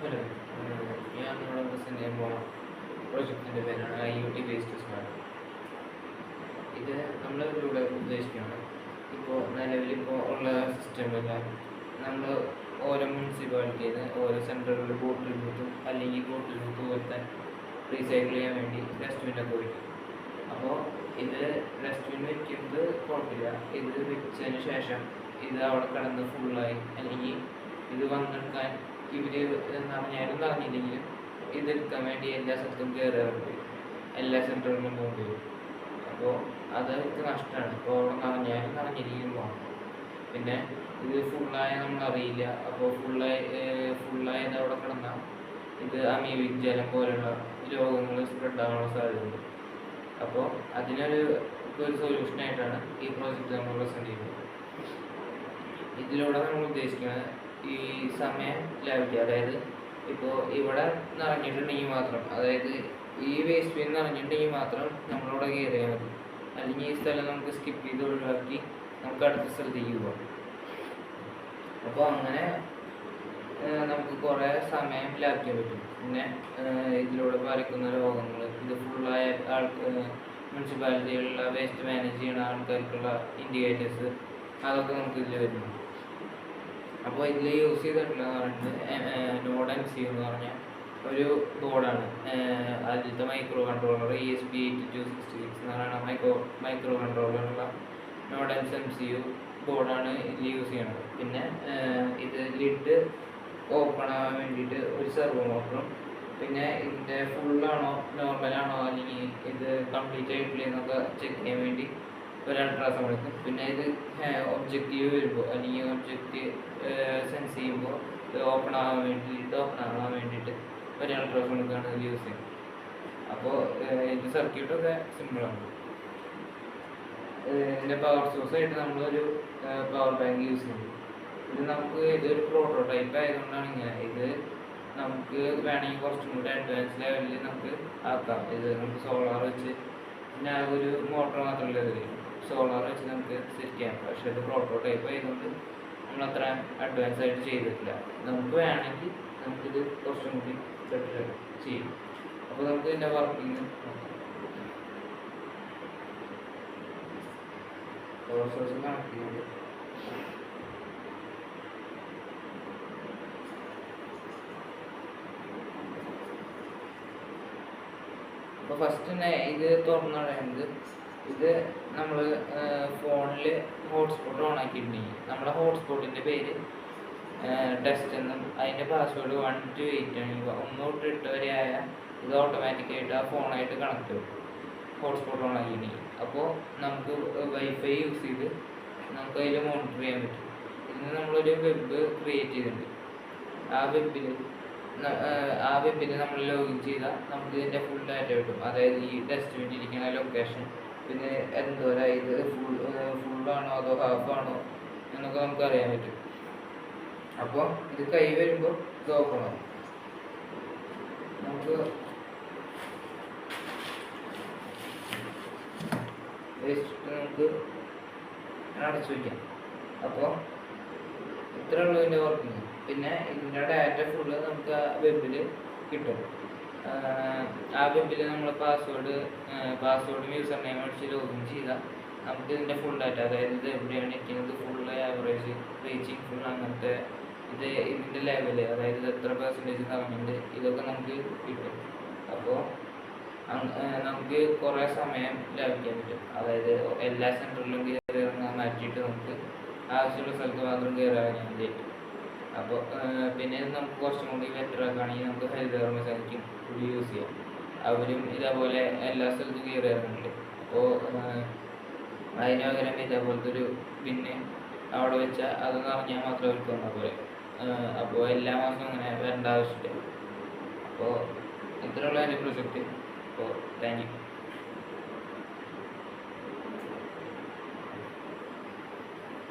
Hello, ഞാൻ ഇവിടെ present ചെയ്യാൻ പോണ പ്രൊജക്റ്റിൻ്റെ പേരാണ് IoT ബേസ്ഡ് സ്മാർട്ട്. ഇത് നമ്മളിവിടെ ഉദ്ദേശിക്കുന്നത് ഇപ്പോൾ നിലവിലിപ്പോൾ ഉള്ള സിസ്റ്റമെല്ലാം നമ്മൾ ഓരോ മുനിസിപ്പാലിറ്റിയിൽ നിന്ന് ഓരോ സെൻറ്ററുകളിൽ ബോട്ടിൽ ബൂത്തും അല്ലെങ്കിൽ ബോട്ടിൽ ബൂത്ത് പോലത്തെ റീസൈക്കിൾ ചെയ്യാൻ വേണ്ടി ഡസ്റ്റ്ബിനൊക്കെ വയ്ക്കും. അപ്പോൾ ഇത് ഡസ്റ്റ്ബിൻ വയ്ക്കുന്നത് കുഴപ്പമില്ല. ഇത് വെച്ചതിന് ശേഷം ഇത് അവിടെ കിടന്ന് ഫുള്ളായി അല്ലെങ്കിൽ ഇത് വന്നെടുക്കാൻ ഇവർ നിറഞ്ഞാലും നിറഞ്ഞില്ലെങ്കിലും ഇതെടുക്കാൻ വേണ്ടി എല്ലാ സ്ഥലത്തും കയറാറുണ്ട്, എല്ലാ സെൻറ്ററുകളിലും പോകേണ്ടി വരും. അപ്പോൾ അത് അവർക്ക് നഷ്ടമാണ്. ഇപ്പോൾ അവിടെ നിറഞ്ഞാലും നിറഞ്ഞിരിക്കും പോകണം. പിന്നെ ഇത് ഫുള്ളായ നമ്മളറിയില്ല. അപ്പോൾ ഫുള്ളായത് അവിടെ കിടന്നാൽ ഇത് അമീബിക് ജലം പോലുള്ള രോഗങ്ങൾ സ്പ്രെഡ് ആവാനുള്ള സാധ്യതയുണ്ട്. അപ്പോൾ അതിനൊരു സൊല്യൂഷനായിട്ടാണ് ഈ പ്രോജക്റ്റ് നമ്മൾ പ്രസൻറ്റ് ചെയ്യുന്നത്. ഇതിലൂടെ നമ്മൾ ഉദ്ദേശിക്കുന്നത് ഈ സമയം ലാഭിക്കുക. അതായത് ഇപ്പോൾ ഇവിടെ നിറഞ്ഞിട്ടുണ്ടെങ്കിൽ മാത്രം, അതായത് ഈ വേസ്റ്റ് ബിൻ നിറഞ്ഞിട്ടുണ്ടെങ്കിൽ മാത്രം നമ്മളിവിടെ കയറിയാൽ മതി. അല്ലെങ്കിൽ ഈ സ്ഥലം നമുക്ക് സ്കിപ്പ് ചെയ്ത് ഒഴിവാക്കി നമുക്ക് അടുത്ത സ്ഥലത്തേക്ക് പോകാം. അപ്പോൾ അങ്ങനെ നമുക്ക് കുറേ സമയം ലാഭിക്കാൻ പറ്റും. പിന്നെ ഇതിലൂടെ പാലിക്കുന്ന രോഗങ്ങൾ, ഇത് ഫുള്ളായ മുനിസിപ്പാലിറ്റികളിലുള്ള വേസ്റ്റ് മാനേജ് ചെയ്യുന്ന ആൾക്കാർക്കുള്ള ഇൻഡിക്കേറ്റേഴ്സ്, അതൊക്കെ നമുക്ക് ഇതിൽ വരുന്നു. അപ്പോൾ ഇതിൽ യൂസ് ചെയ്തിട്ടുള്ളതെന്ന് പറയുന്നത് നോഡ് MCU എന്ന് പറഞ്ഞാൽ ഒരു ബോർഡാണ്. ആദ്യത്തെ മൈക്രോ കൺട്രോളർ ESP8266 എന്ന് പറയുന്ന മൈക്രോ കൺട്രോളറുള്ള നോഡ് MCU ബോർഡാണ് ഇതിൽ യൂസ് ചെയ്യണത്. പിന്നെ ഇത് ലിഡ് ഓപ്പൺ ആവാൻ വേണ്ടിയിട്ട് ഒരു സെർവോ മോട്ടറും, പിന്നെ ഇതിൻ്റെ ഫുള്ളാണോ നോർമലാണോ അല്ലെങ്കിൽ ഇത് കംപ്ലീറ്റ് ആയിട്ടില്ല എന്നൊക്കെ ചെക്ക് ചെയ്യാൻ വേണ്ടി ഒരു അൾട്രാസൗണ്ട് എടുക്കും. പിന്നെ ഇത് ഒബ്ജക്റ്റീവ് വരുമ്പോൾ അല്ലെങ്കിൽ ഒബ്ജക്റ്റ് സെൻസ് ചെയ്യുമ്പോൾ ഓപ്പൺ ആവാൻ വേണ്ടിയിട്ട് ഒരു അൾട്രാസൗണ്ട് എടുക്കുകയാണ് ഇത് യൂസ് ചെയ്യുന്നത്. അപ്പോൾ ഇത് സർക്യൂട്ടൊക്കെ സിമ്പിളാണ്. ഇതിൻ്റെ പവർ സോഴ്സായിട്ട് നമ്മളൊരു പവർ ബാങ്ക് യൂസ് ചെയ്യുന്നു. ഇത് നമുക്ക് ഇതൊരു പ്രോട്ടോടൈപ്പ് ആയതുകൊണ്ടാണ് ഇങ്ങനെ. ഇത് നമുക്ക് വേണമെങ്കിൽ കുറച്ചും കൂടി അഡ്വാൻസ് ലെവലിൽ നമുക്ക് ആക്കാം. ഇത് നമുക്ക് സോളാർ വെച്ച്, പിന്നെ ഒരു മോട്ടർ മാത്രമല്ല ഇതിൽ, സോളാർ വെച്ച് നമുക്ക് സെറ്റ് ചെയ്യാം. പക്ഷേ ഇത് പ്രോട്ടോടൈപ്പ് ആയതുകൊണ്ട് നമ്മളത്ര അഡ്വാൻസ് ആയിട്ട് ചെയ്തിട്ടില്ല. നമുക്ക് വേണമെങ്കിൽ നമുക്കിത് കുറച്ചും കൂടി ബെറ്റർ ചെയ്യും. അപ്പോൾ നമുക്ക് ഇതിൻ്റെ വർക്കിംഗ് പവർ സോഴ്സ് കണക്ട് ചെയ്യുന്നത്. അപ്പോൾ ഫസ്റ്റ് തന്നെ ഇത് തുറന്നു പറയുന്നത്, ഇത് നമ്മൾ ഫോണിൽ ഹോട്ട്സ്പോട്ട് ഓൺ ആക്കിയിട്ടുണ്ടെങ്കിൽ നമ്മുടെ ഹോട്ട്സ്പോട്ടിൻ്റെ പേര് ടെസ്റ്റ് എന്നും അതിൻ്റെ പാസ്വേഡ് 1 to 8 ആണെങ്കിൽ 1 തൊട്ട് 8 വരെ ആയാൽ ഇത് ഓട്ടോമാറ്റിക്കായിട്ട് ആ ഫോണായിട്ട് കണക്ട് ആവും ഹോട്ട്സ്പോട്ട് ഓൺ ആക്കിയിട്ടുണ്ടെങ്കിൽ. അപ്പോൾ നമുക്ക് വൈഫൈ യൂസ് ചെയ്ത് നമുക്ക് അതിൽ മോണിറ്റർ ചെയ്യാൻ പറ്റും. ഇതിന് നമ്മളൊരു വെബ് ക്രിയേറ്റ് ചെയ്തിട്ടുണ്ട്. ആ വെബിൽ നമ്മൾ ലോഗിൻ ചെയ്താൽ നമുക്ക് ഇതിൻ്റെ ഫുൾ ഡാറ്റ കിട്ടും. അതായത് ഈ ഡസ്റ്റ്ബിൻ ഇരിക്കുന്ന ലൊക്കേഷൻ, പിന്നെ എന്തോരം ഇത് ഫുള്ളാണോ അതോ ഹാഫാണോ എന്നൊക്കെ നമുക്ക് അറിയാൻ പറ്റും. അപ്പോൾ ഇത് കൈ വരുമ്പോൾ ഇത് ഓപ്പൺ ആവും. നമുക്ക് നമുക്ക് അടച്ചു വയ്ക്കാം. അപ്പോൾ ഇത്രയുള്ള ഇതിൻ്റെ വർക്കിങ്. പിന്നെ ഇതിൻ്റെ ഡാറ്റ ഫുള്ള് നമുക്ക് ആ വെബിൽ കിട്ടും. ആ വെബിൽ നമ്മൾ പാസ്വേഡും യൂസർ നെയിം അടിച്ച് ലോഗിൻ ചെയ്താൽ നമുക്ക് ഇതിൻ്റെ ഫുൾ ഡാറ്റ, അതായത് ഇത് എവിടെയാണ് ഇരിക്കുന്നത്, ഫുള്ള് ആവറേജ്, റീച്ചിങ് ഫുൾ, അങ്ങനത്തെ ഇതിൻ്റെ ലെവല്, അതായത് ഇത് എത്ര പെർസെൻറ്റേജ് നിറഞ്ഞിട്ടുണ്ട്, ഇതൊക്കെ നമുക്ക് കിട്ടും. അപ്പോൾ നമുക്ക് കുറേ സമയം ലാഭിക്കാൻ പറ്റും. അതായത് എല്ലാ സെൻറ്ററിലും കയറി ഇറങ്ങാൻ മാറ്റിയിട്ട് നമുക്ക് ആവശ്യമുള്ള സ്ഥലത്ത് മാത്രം കയറാൻ വേണ്ടിയിട്ട്. അപ്പോൾ പിന്നെ നമുക്ക് കുറച്ചും കൂടി ബെറ്റർ ആക്കുകയാണെങ്കിൽ നമുക്ക് ഹരിതകർമ്മസേനയ്ക്കും കൂടി യൂസ് ചെയ്യാം. അവരും ഇതേപോലെ എല്ലാ സ്ഥലത്തും കയറി ഇറങ്ങുന്നുണ്ട്. അപ്പോൾ അതിന് പകരം ഇതേപോലത്തെ ഒരു പിന്നെ അവിടെ വെച്ചാൽ അത് നിറഞ്ഞാൽ മാത്രം അവർക്ക് വന്നാൽ പോലെ. അപ്പോൾ എല്ലാ മാസവും അങ്ങനെ വരേണ്ട ആവശ്യമില്ല. അപ്പോൾ ഇത്രയുള്ള എൻ്റെ പ്രൊജക്റ്റ്. അപ്പോൾ താങ്ക് യു.